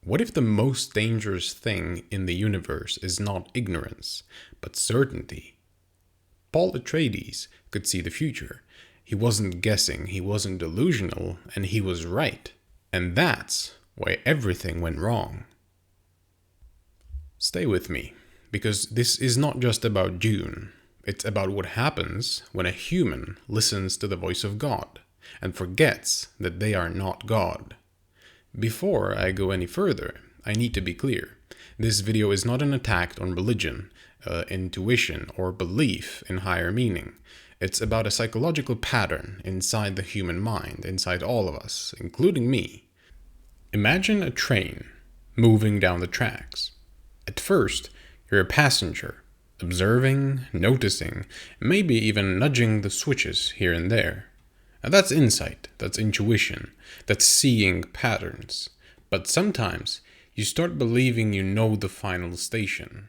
What if the most dangerous thing in the universe is not ignorance, but certainty? Paul Atreides could see the future. He wasn't guessing, he wasn't delusional, and he was right. And that's why everything went wrong. Stay with me, because this is not just about Dune. It's about what happens when a human listens to the voice of God and forgets that they are not God. Before I go any further, I need to be clear. This video is not an attack on religion, intuition, or belief in higher meaning. It's about a psychological pattern inside the human mind, inside all of us, including me. Imagine a train moving down the tracks. At first, you're a passenger, observing, noticing, maybe even nudging the switches here and there. And that's insight, that's intuition, that's seeing patterns. But sometimes you start believing you know the final station.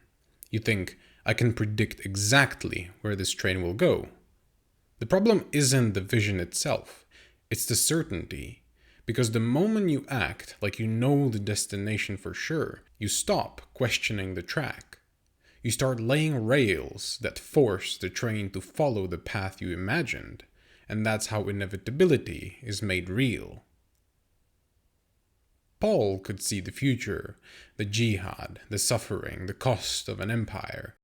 You think, I can predict exactly where this train will go. The problem isn't the vision itself, it's the certainty. Because the moment you act like you know the destination for sure, you stop questioning the track. You start laying rails that force the train to follow the path you imagined. And that's how inevitability is made real. Paul could see the future, the jihad, the suffering, the cost of an empire.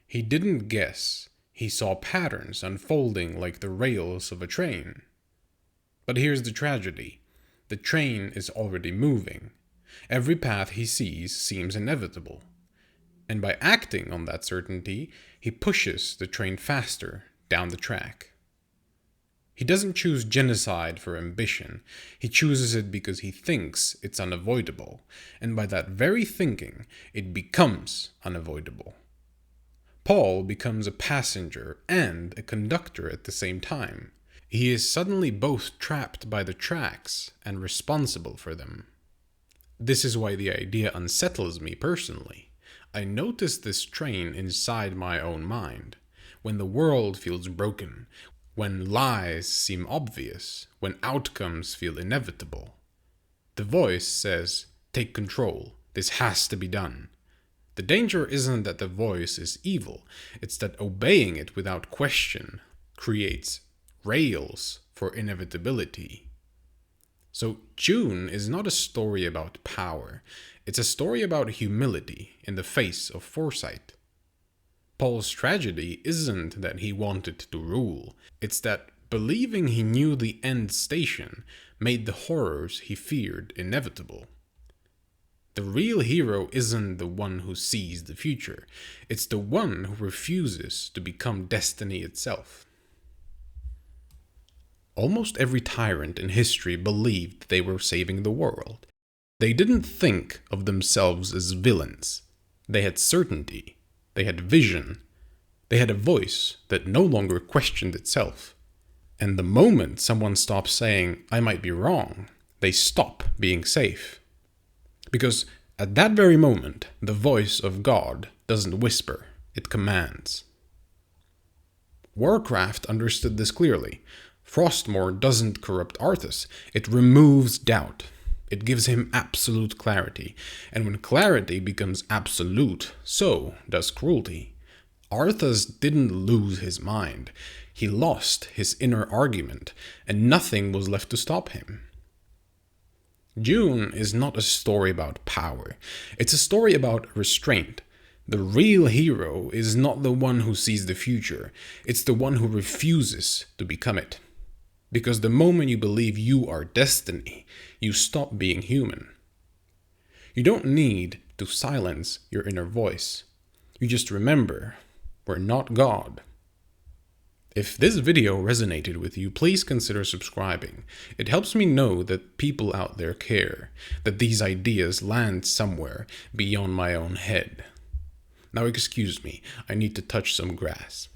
He didn't guess, he saw patterns unfolding like the rails of a train. But here's the tragedy. The train is already moving. Every path he sees seems inevitable. And by acting on that certainty, he pushes the train faster down the track. He doesn't choose genocide for ambition, he chooses it because he thinks it's unavoidable, and by that very thinking, it becomes unavoidable. Paul becomes a passenger and a conductor at the same time. He is suddenly both trapped by the tracks and responsible for them. This is why the idea unsettles me personally. I notice this train inside my own mind. When the world feels broken, when lies seem obvious, when outcomes feel inevitable. The voice says, take control, this has to be done. The danger isn't that the voice is evil, it's that obeying it without question creates rails for inevitability. So Dune is not a story about power, it's a story about humility in the face of foresight. Paul's tragedy isn't that he wanted to rule, it's that believing he knew the end station made the horrors he feared inevitable. The real hero isn't the one who sees the future, it's the one who refuses to become destiny itself. Almost every tyrant in history believed they were saving the world. They didn't think of themselves as villains. They had certainty. They had vision. They had a voice that no longer questioned itself. And the moment someone stops saying, I might be wrong, they stop being safe. Because at that very moment, the voice of God doesn't whisper, it commands. WARCRAFT understood this clearly. Frostmore doesn't corrupt Arthas, it removes doubt. It gives him absolute clarity, and when clarity becomes absolute, so does cruelty. Arthas didn't lose his mind, he lost his inner argument, and nothing was left to stop him. Dune is not a story about power, it's a story about restraint. The real hero is not the one who sees the future, it's the one who refuses to become it. Because the moment you believe you are destiny, you stop being human. You don't need to silence your inner voice. You just remember, we're not God. If this video resonated with you, please consider subscribing. It helps me know that people out there care, that these ideas land somewhere beyond my own head. Now excuse me, I need to touch some grass.